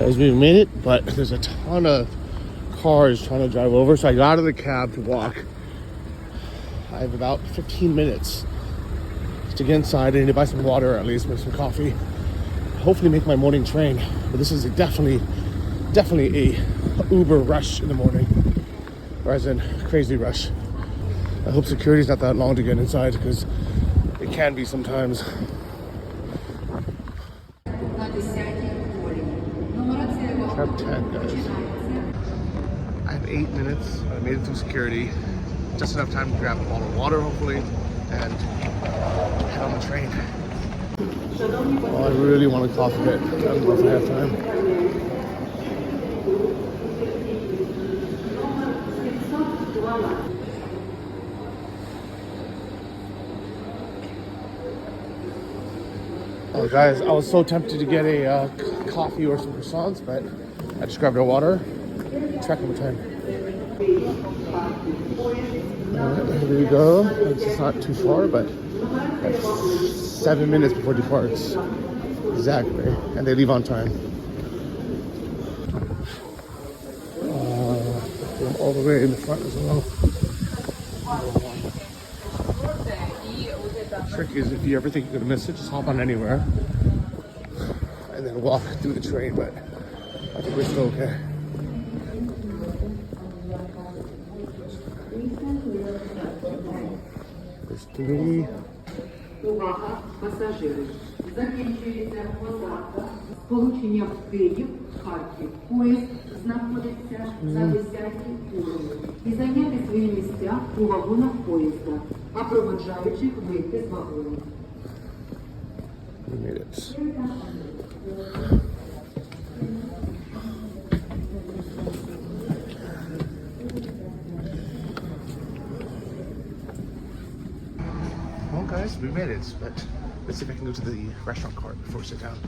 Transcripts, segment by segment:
Guys, we made it, but there's a ton of cars trying to drive over, so I got out of the cab to walk. I have about 15 minutes to get inside. I need to buy some water, or at least make some coffee. Hopefully make my morning train. But this is definitely a Uber rush in the morning, or as in crazy rush. I hope security's not that long to get inside, because it can be sometimes. Tab 10, guys. I have 8 minutes. I made it through security. Just enough time to grab a bottle of water, hopefully, and head on the train. Oh, I really want a coffee bit. I don't know if I have time. Oh, guys, I was so tempted to get a coffee or some croissants, but I just grabbed a water. Check on the time. Alright, here we go. It's not too far, but 7 minutes before departs. Exactly. And they leave on time. All the way in the front as well. Trick is, if you ever think you're gonna miss it, just hop on anywhere and then walk through the train, but I think we're still okay. There's 3. Увага, пасажири. Закінчується посадка. Сполучення в Київ, Харків. Поїзд знаходиться на 10-й уровні. І зайняти свої місця у вагонах поїзда, а проводжаючих вийти з вагону. Well, guys, we made it, but let's see if I can go to the restaurant cart before we sit down.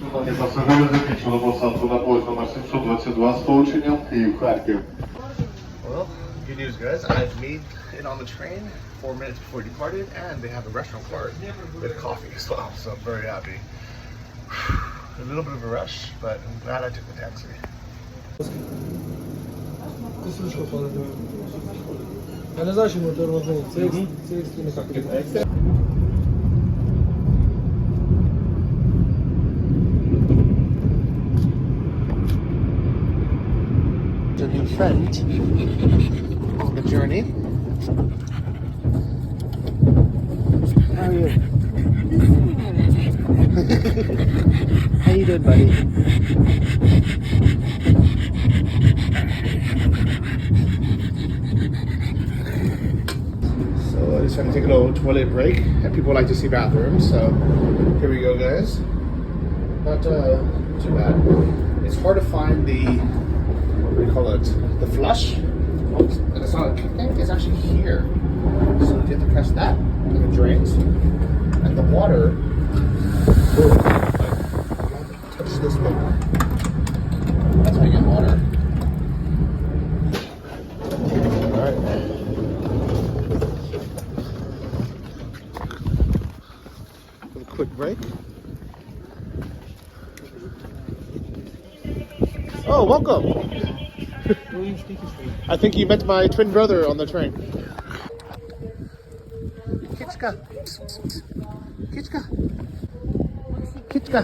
Шановні пасажири, закінчили посадку на поїзд номер 722 з сполученням Київ-Харків. Well, good news, guys. I've made it on the train 4 minutes before we departed, and they have a restaurant cart with coffee as well, so I'm very happy. A little bit of a rush, but I'm glad I took the taxi. Я не знаю, чому ти робив. Це A new friend on the journey. How are you? How you doing, buddy? So I just had to take a little toilet break, and people like to see bathrooms, so here we go, guys. Not too bad. It's hard to find the, what do you call it, the flush, and it's not, I think it's actually here. So you have to press that, and it drains, and the water touch this way. That's how you get water. Alright. A quick break. Oh, welcome. I think you met my twin brother on the train. Kitschka. Kitschka. Kitschka.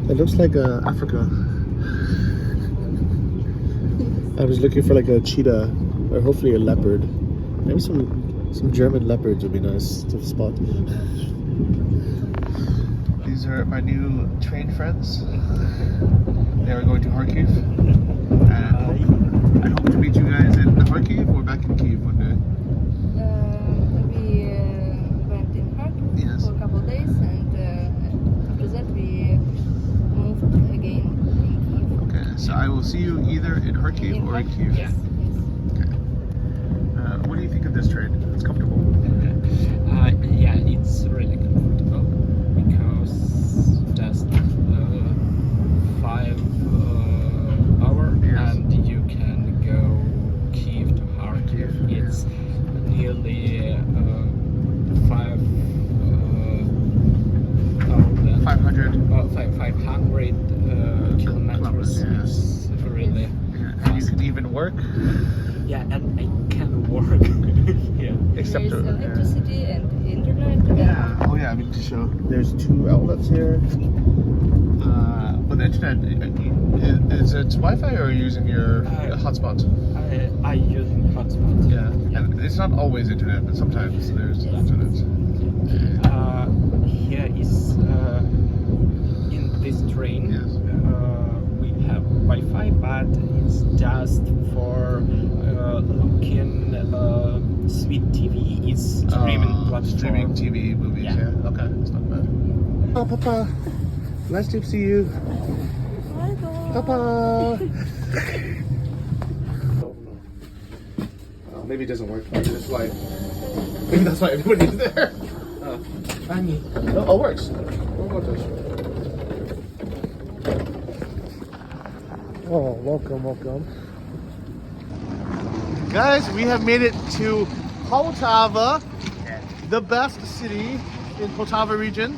It looks like Africa. I was looking for like a cheetah, or hopefully a leopard. Maybe some German leopards would be nice to spot. These are my new train friends. They are going to Kharkiv. And I hope to meet you guys in Kharkiv or back in Kyiv one day. We went in Kharkiv for a couple of days, and after that we moved again in Kyiv. Okay, so I will see you either in Kharkiv or in Kyiv. Yes. Okay. What do you think of this train? It's comfortable. Yeah, it's really comfortable because 500 kilometers. Yes. It's really And you can even work, yeah, and I can work here. except There's for electricity and internet. yeah. Oh yeah, I mean to show. There's 2 outlets here. But the internet is it Wi-Fi or are you using your hotspot? I use hotspot. Yeah, and it's not always internet, but sometimes there's internet. Here is in this train. Yes. We have Wi-Fi, but it's just for looking sweet TV. It's streaming platform. Streaming TV movies. Yeah. Yeah. Okay, it's not bad. Oh, Papa, nice to see you. Papa. Maybe it doesn't work. It's like maybe that's why everybody's there. Funny. Oh, it works. Oh, welcome. Guys, we have made it to Poltava, the best city in Poltava region.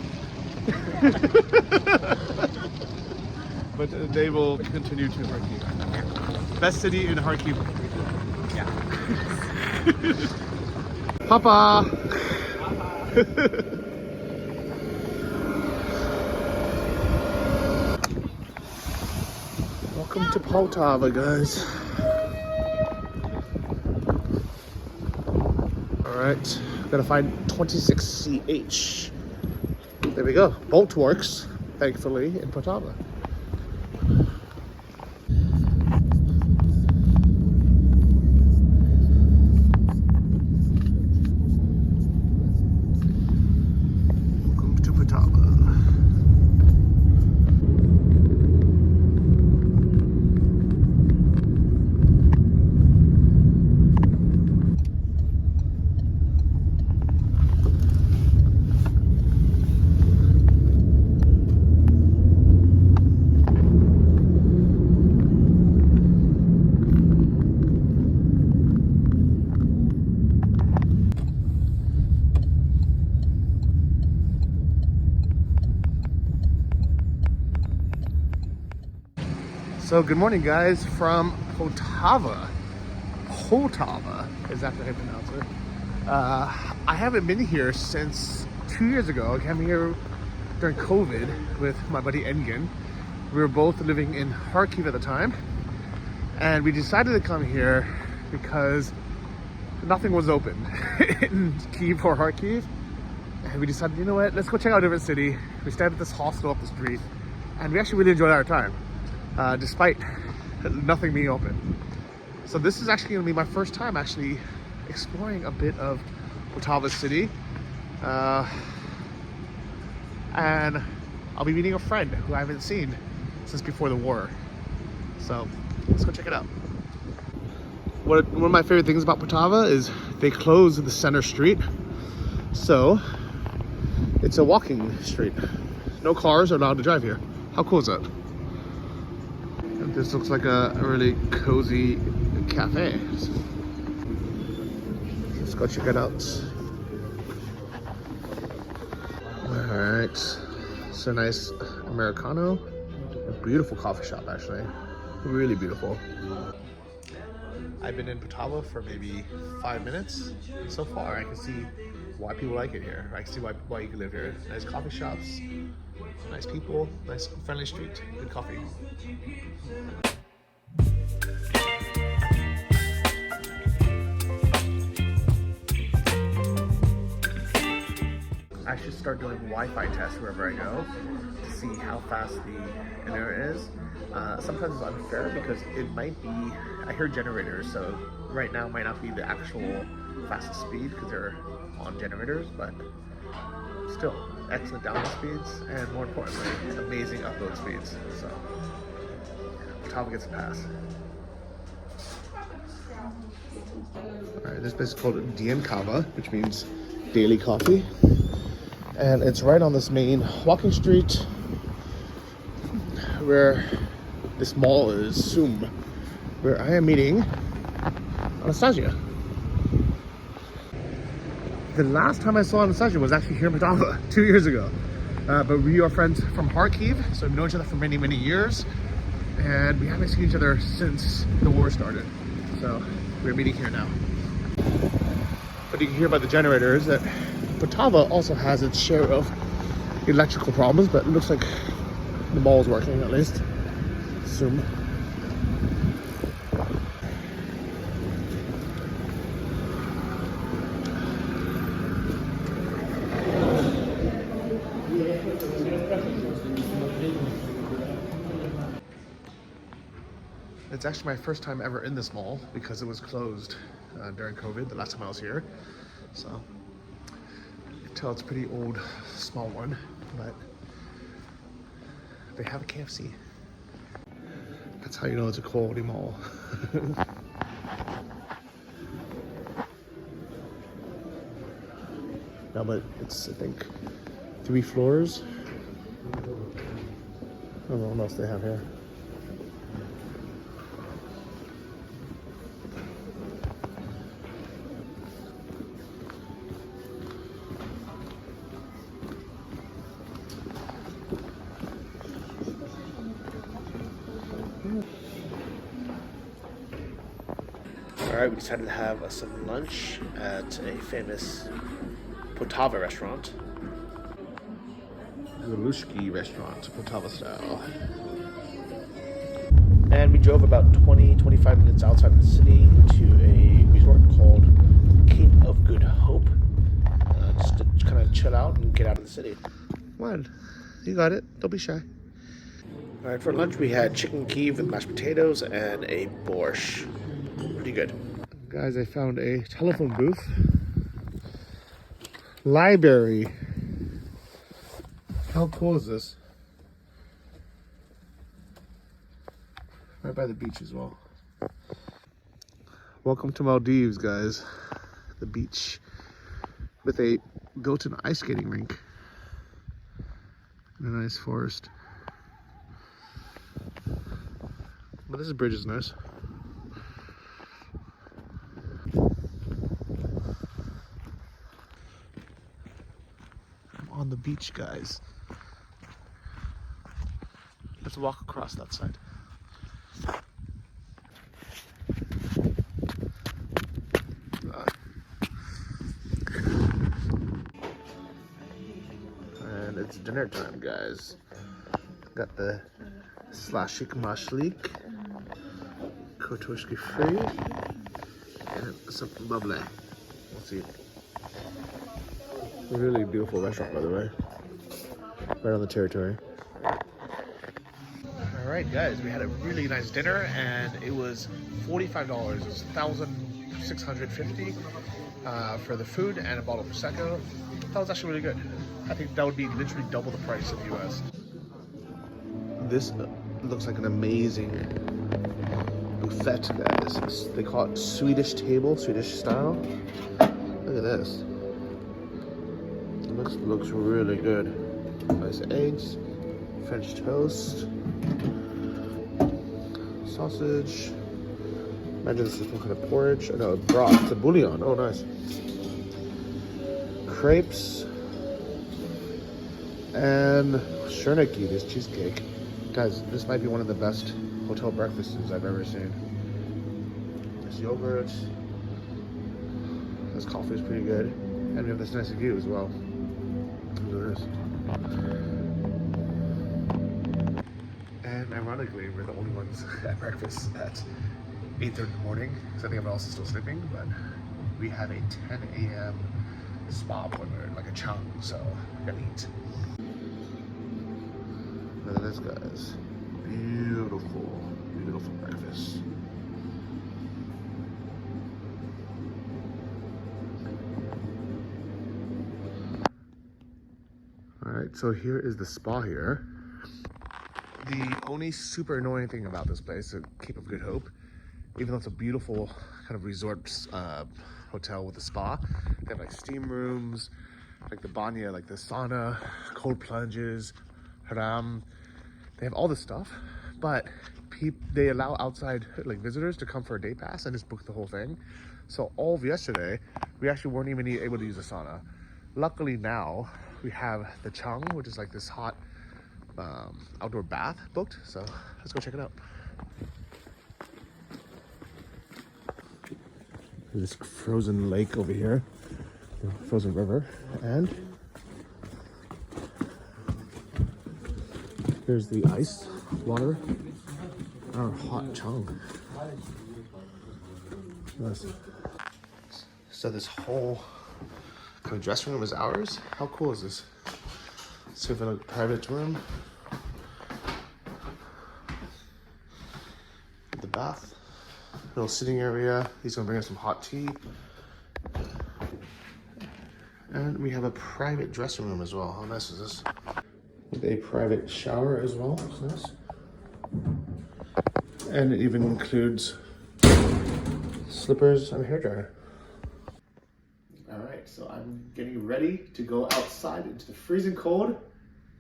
But they will continue to Kharkiv. Best city in Kharkiv region. Yeah. Papa! Welcome to Poltava, guys. Alright, gotta find 26CH. There we go. Bolt works, thankfully, in Poltava. Welcome to Poltava. So good morning, guys, from Poltava. Poltava is that how I pronounce it. I haven't been here since 2 years ago. I came here during COVID with my buddy Engin. We were both living in Kharkiv at the time, and we decided to come here because nothing was open in Kyiv or Kharkiv, and we decided, you know what, let's go check out a different city. We stayed at this hostel up the street, and we actually really enjoyed our time. Despite nothing being open. So this is actually going to be my first time actually exploring a bit of Poltava city. And I'll be meeting a friend who I haven't seen since before the war. So let's go check it out. One of my favorite things about Poltava is they close the center street. So it's a walking street. No cars are allowed to drive here. How cool is that? This looks like a really cozy cafe. Let's go check it out. Alright. It's a nice Americano. A beautiful coffee shop, actually. Really beautiful. I've been in Poltava for maybe 5 minutes. And so far, I can see why people like it here. I can see why you can live here. Nice coffee shops, nice people, nice friendly street, good coffee. I should start doing Wi-Fi tests wherever I go to see how fast the internet is. Sometimes it's unfair because it might be, I hear generators, so right now might not be the actual fastest speed because they're on generators, but still excellent download speeds and more importantly, amazing upload speeds. So Poltava gets a pass. Alright, this place is called Dien Kava, which means daily coffee. And it's right on this main walking street where this mall is, Sum, where I am meeting Anastasia. The last time I saw Anastasia was actually here in Poltava 2 years ago. But we are friends from Kharkiv, so we've known each other for many, many years. And we haven't seen each other since the war started. So we're meeting here now. But you can hear by the generators that Poltava also has its share of electrical problems, but it looks like the mall is working at least. Assume. It's actually my first time ever in this mall because it was closed during COVID, the last time I was here. So you can tell it's a pretty old, small one, but they have a KFC. That's how you know it's a quality mall. No, but it's, I think, 3 floors. I don't know what else they have here. Alright, we decided to have some lunch at a famous Poltava restaurant. The Lushki restaurant, Poltava style. And we drove about 20-25 minutes outside of the city to a resort called Cape of Good Hope. Just to kind of chill out and get out of the city. Come on, you got it, don't be shy. Alright, for lunch we had chicken Kyiv with mashed potatoes and a borscht. Pretty good. Guys, I found a telephone booth. Library. How cool is this? Right by the beach as well. Welcome to Maldives, guys. The beach with a built-in ice skating rink and a nice forest. But this bridge is nice. I'm on the beach, guys. Let's walk across that side. And it's dinner time, guys. Got the slashik mashlik, kotoshki free, and some bubbly. Let's eat. Really beautiful restaurant, by the way. Right on the territory. Alright guys, we had a really nice dinner and it was $45. It was $1,650 for the food and a bottle of Prosecco. That was actually really good. I think that would be literally double the price of the US. This looks like an amazing buffet, guys. They call it Swedish table, Swedish style. Look at this. It looks really good. Nice eggs, French toast, sausage. Imagine this is some kind of porridge. Oh no, broth. It's a bouillon. Oh, nice. Crepes and sherniki, this cheesecake. Guys, this might be one of the best hotel breakfasts I've ever seen. This yogurt. This coffee is pretty good. And we have this nice view as well. Look at this. And ironically, we're the only ones at breakfast at 8:30 in the morning, because I think everyone else is still sleeping, but we have a 10 a.m. spa appointment, like a chung, so we gotta eat. Look at this, guys. Beautiful, beautiful breakfast. Alright, so here is the spa here. The only super annoying thing about this place, the Cape of Good Hope, even though it's a beautiful kind of resort hotel with a spa, they have like steam rooms, like the banya, like the sauna, cold plunges, haram. They have all this stuff, but they allow outside like visitors to come for a day pass and just book the whole thing. So all of yesterday, we actually weren't even able to use the sauna. luckily now we have the Chung, which is like this hot outdoor bath booked. So let's go check it out. This frozen lake over here, frozen river, and here's the ice water, our hot Chung. Nice. So this whole kind of dressing room is ours. How cool is this? So we have a private room, the bath, little sitting area. He's gonna bring us some hot tea. And we have a private dressing room as well. How nice is this? With a private shower as well. It's nice. And it even includes slippers and a hairdryer. All right, so I'm getting ready to go outside into the freezing cold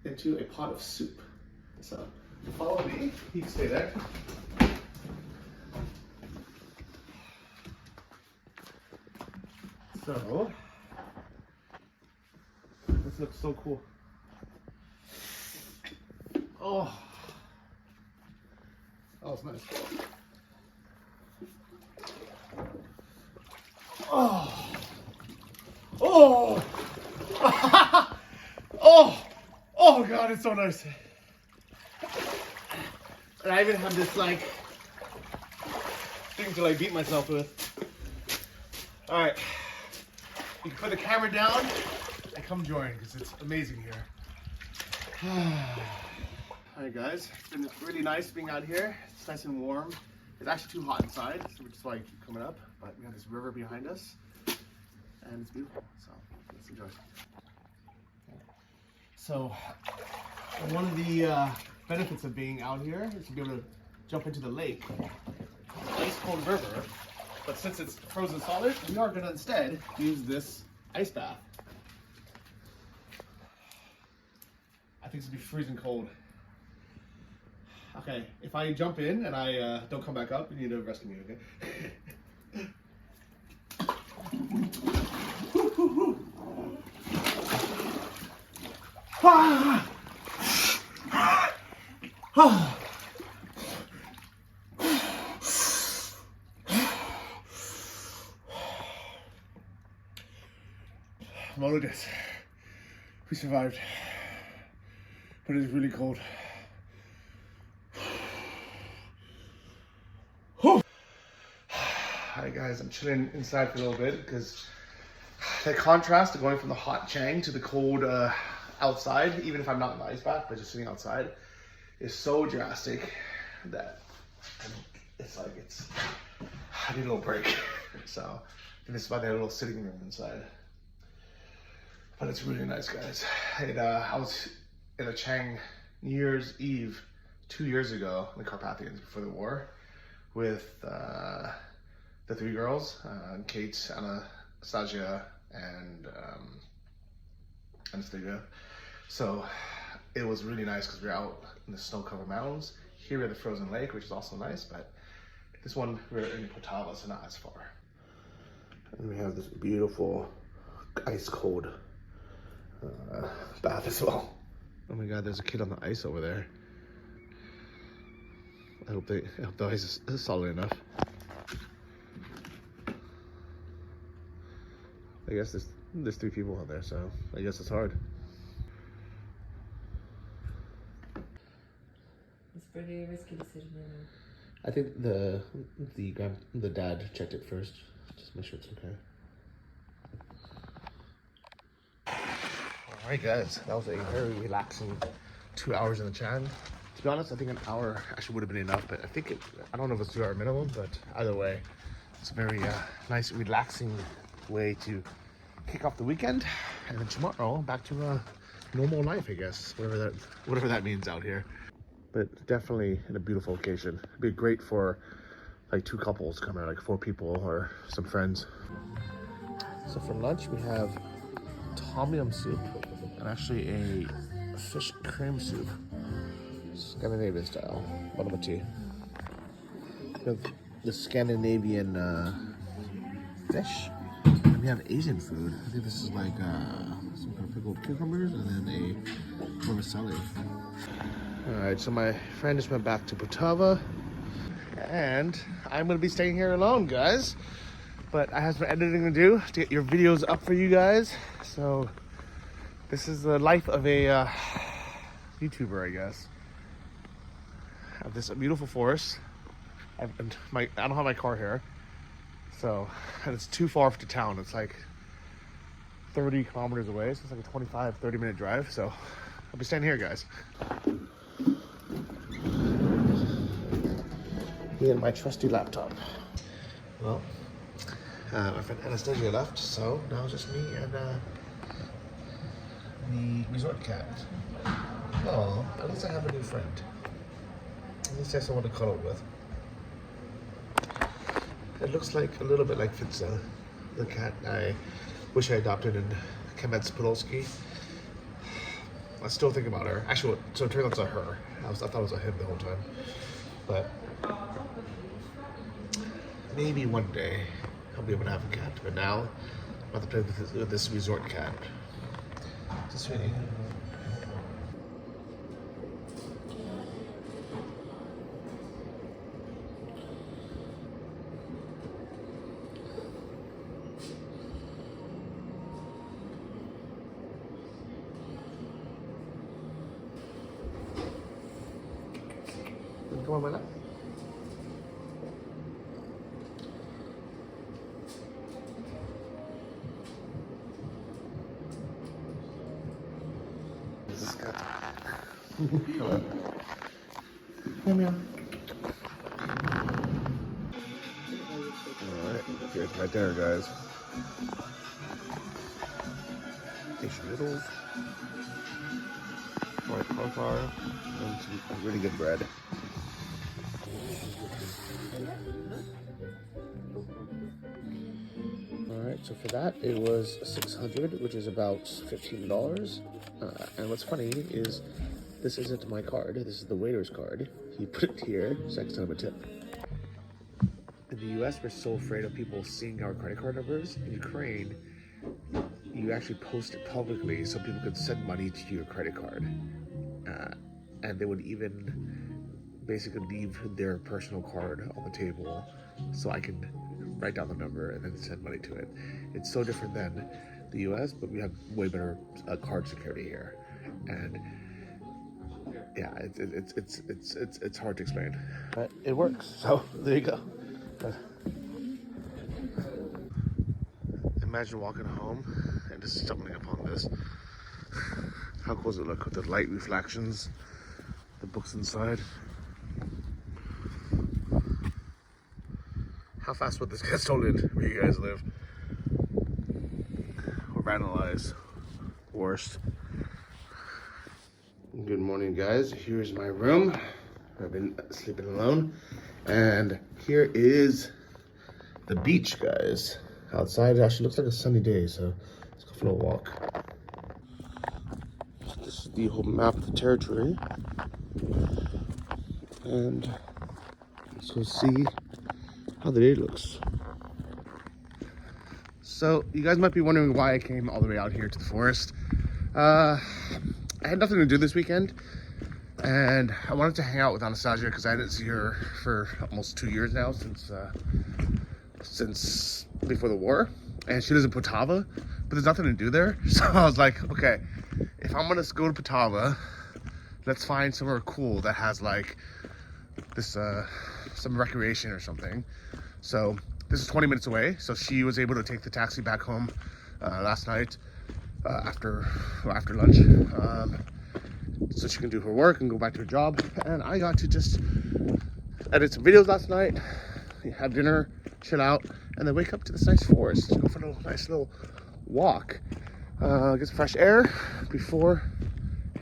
into a pot of soup. So follow me. You can stay there. So this looks so cool. Oh, it's nice. Oh, oh, oh God, it's so nice. And I even have this like thing to like beat myself with. All right, you can put the camera down and come join because it's amazing here. All right, guys, it's been really nice being out here. It's nice and warm. It's actually too hot inside, so which is why I keep coming up. But we have this river behind us, and it's beautiful. So let's enjoy. So one of the benefits of being out here is to be able to jump into the lake, ice cold river. But since it's frozen solid, we are gonna instead use this ice bath. I think it's gonna be freezing cold. Okay, if I jump in and I don't come back up, you need to rescue me, okay? Well, look at this. We survived, but it's really cold. Alright guys, I'm chilling inside for a little bit because the contrast of going from the hot Chang to the cold outside, even if I'm not in the ice bath, but just sitting outside, is so drastic that I need a little break. So this is my little sitting room inside. But it's really nice, guys. I was in a Chang New Year's Eve 2 years ago in the Carpathians before the war with the three girls, Kate, Anastasia, and Anastasia. So it was really nice because we were out in the snow-covered mountains. Here we have the frozen lake, which is also nice, but this one we're in Poltava, so not as far. And we have this beautiful ice-cold bath as well. Oh my God, there's a kid on the ice over there. I hope the ice is solid enough. I guess there's 3 people out there, so I guess it's hard. It's pretty risky decision. I think the dad checked it first, just make sure it's okay. All right, guys, that was a very relaxing 2 hours in the Chan. To be honest, I think an hour actually would have been enough, but I don't know if it's 2 hour minimum, but either way, it's a very nice, relaxing way to kick off the weekend, and then tomorrow back to normal life, I guess, whatever that means out here. But definitely in a beautiful location. It'd be great for like 2 couples coming out, like 4 people or some friends. So for lunch we have tom yum soup and actually a fish cream soup, Scandinavian style. What about tea? We have the Scandinavian fish. And we have Asian food. I think this is like some kind of pickled cucumbers and then a vermicelli. Alright, so my friend just went back to Poltava. And I'm gonna be staying here alone, guys. But I have some editing to do to get your videos up for you guys. So this is the life of a YouTuber, I guess. I have this beautiful forest. I don't have my car here. So, and it's too far to town. It's like 30 kilometers away. So it's like a 25, 30-minute drive. So I'll be staying here, guys. Me and my trusty laptop. Well, my friend Anastasia left, so now it's just me and the resort cat. Oh, at least I have a new friend. At least I have someone to cuddle with. It looks like a little bit like Fitza, the cat I wish I adopted in Kyiv. I still think about her. Actually, so it turns out it's a her. I thought it was a him the whole time. But maybe one day I'll be able to have a cat. But now I'm about to play with this resort cat. It's a sweetie. Come on, my lap. This cat. Hello. Meow meow. Alright, here's my dinner, guys. Asian noodles, white cauliflower, and some really good bread. Alright, so for that it was $600, which is about $15. And what's funny is this isn't my card, this is the waiter's card. He put it here so I can send him a tip. In the US, we're so afraid of people seeing our credit card numbers. In Ukraine, you actually post it publicly so people could send money to your credit card. And they would even basically leave their personal card on the table so I can write down the number and then send money to it. It's so different than the US, but we have way better card security here. And yeah, it's hard to explain, but it works. So there you go. Imagine walking home and just stumbling upon this. How cool does it look with the light reflections, the books inside? How fast would this get stolen where you guys live? Or vandalized? Worst. Good morning, guys. Here's my room. I've been sleeping alone. And here is the beach, guys. Outside, it actually looks like a sunny day, so let's go for a walk. This is the whole map of the territory. And let's go see how the day looks. So, you guys might be wondering why I came all the way out here to the forest. I had nothing to do this weekend, and I wanted to hang out with Anastasia because I didn't see her for almost 2 years now, since before the war. And she lives in Poltava, but there's nothing to do there. So I was like, okay, if I'm gonna go to Poltava, let's find somewhere cool that has like this some recreation or something. So this is 20 minutes away, so she was able to take the taxi back home last night after lunch, so she can do her work and go back to her job. And I got to just edit some videos last night, have dinner, chill out, and then wake up to this nice forest, go for a nice little walk, get some fresh air before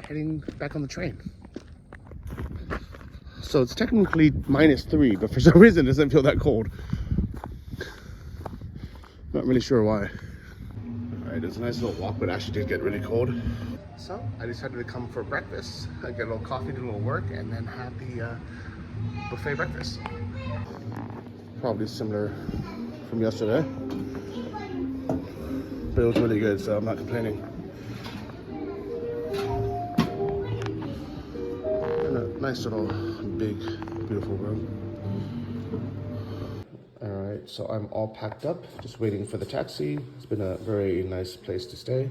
heading back on the train. So it's technically -3, but for some reason it doesn't feel that cold. Not really sure why. Alright, it's a nice little walk, but it actually did get really cold. So I decided to come for breakfast. I get a little coffee, do a little work, and then have the buffet breakfast. Probably similar from yesterday. but it was really good, so I'm not complaining. And a nice little, big, beautiful room. All right, so I'm all packed up, just waiting for the taxi. It's been a very nice place to stay.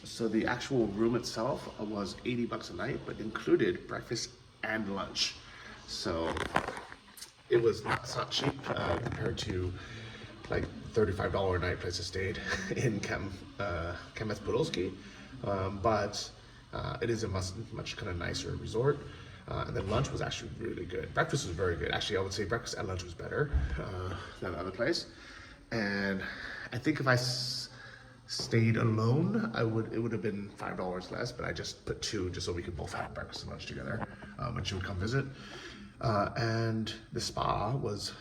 So the actual room itself was $80 a night, but included breakfast and lunch. So it was not cheap compared to like $35 a night places stayed in Kamyatsk-Podilsky, but it is a much kind of nicer resort. And then lunch was actually really good. Breakfast was very good. Actually, I would say breakfast and lunch was better than the other place. And I think if I stayed alone, it would have been $5 less, but I just put two just so we could both have breakfast and lunch together when she would come visit. And the spa was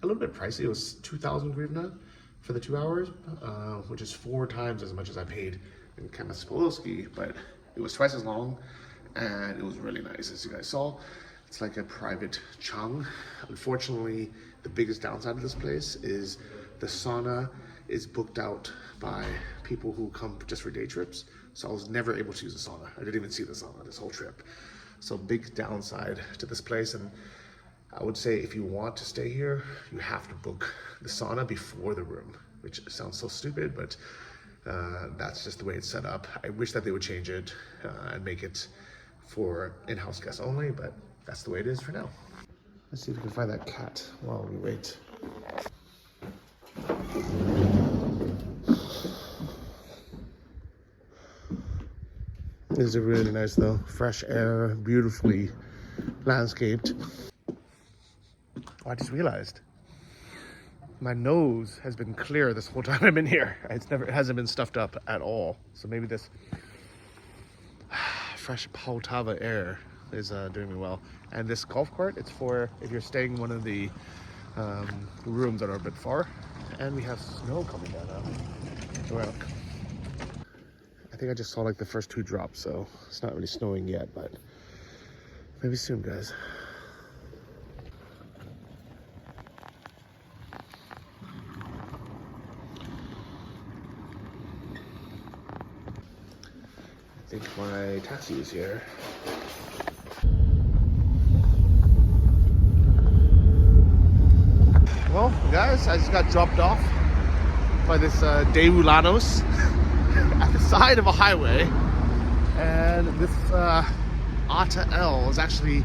a little bit pricey. It was 2,000 hryvnia for the 2 hours, which is 4 times as much as I paid in Kamyatsk-Podilsky, but it was twice as long, and it was really nice. As you guys saw, it's like a private chung. Unfortunately, the biggest downside of this place is the sauna is booked out by people who come just for day trips. So I was never able to use the sauna. I didn't even see the sauna this whole trip. So big downside to this place. And I would say if you want to stay here, you have to book the sauna before the room, which sounds so stupid, but that's just the way it's set up. I wish that they would change it and make it for in-house guests only, but that's the way it is for now. Let's see if we can find that cat while we wait. This is really nice though. Fresh air, beautifully landscaped. Oh, I just realized my nose has been clear this whole time I've been here. It hasn't been stuffed up at all. So maybe this fresh Poltava air is doing me well. And this golf cart, it's for if you're staying in one of the rooms that are a bit far. And we have snow coming down now. Well, I think I just saw like the first 2 drops, so it's not really snowing yet, but maybe soon, guys. I think my taxi is here. Well, guys, I just got dropped off by this Deulanos at the side of a highway, and this Ata L is actually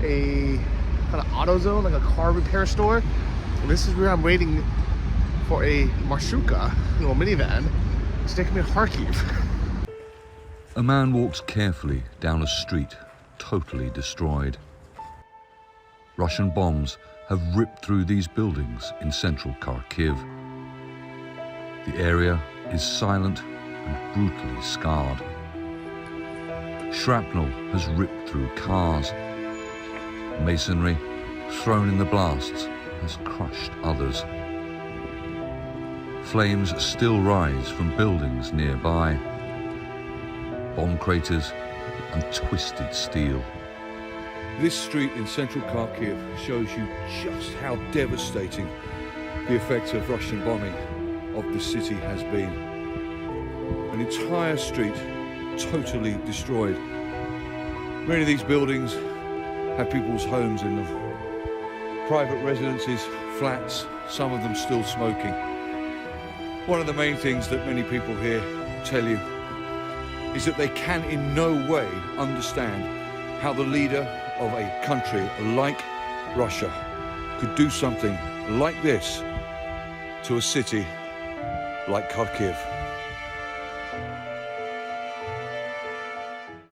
a kind of AutoZone, like a car repair store. And this is where I'm waiting for a marshrutka, little minivan, to take me to Kharkiv. A man walks carefully down a street, totally destroyed. Russian bombs have ripped through these buildings in central Kharkiv. The area is silent and brutally scarred. Shrapnel has ripped through cars. Masonry, thrown in the blasts, has crushed others. Flames still rise from buildings nearby. Bomb craters and twisted steel. This street in central Kharkiv shows you just how devastating the effect of Russian bombing of the city has been. An entire street totally destroyed. Many of these buildings have people's homes in them. Private residences, flats, some of them still smoking. One of the main things that many people here tell you is that they can in no way understand how the leader of a country like Russia could do something like this to a city like Kharkiv.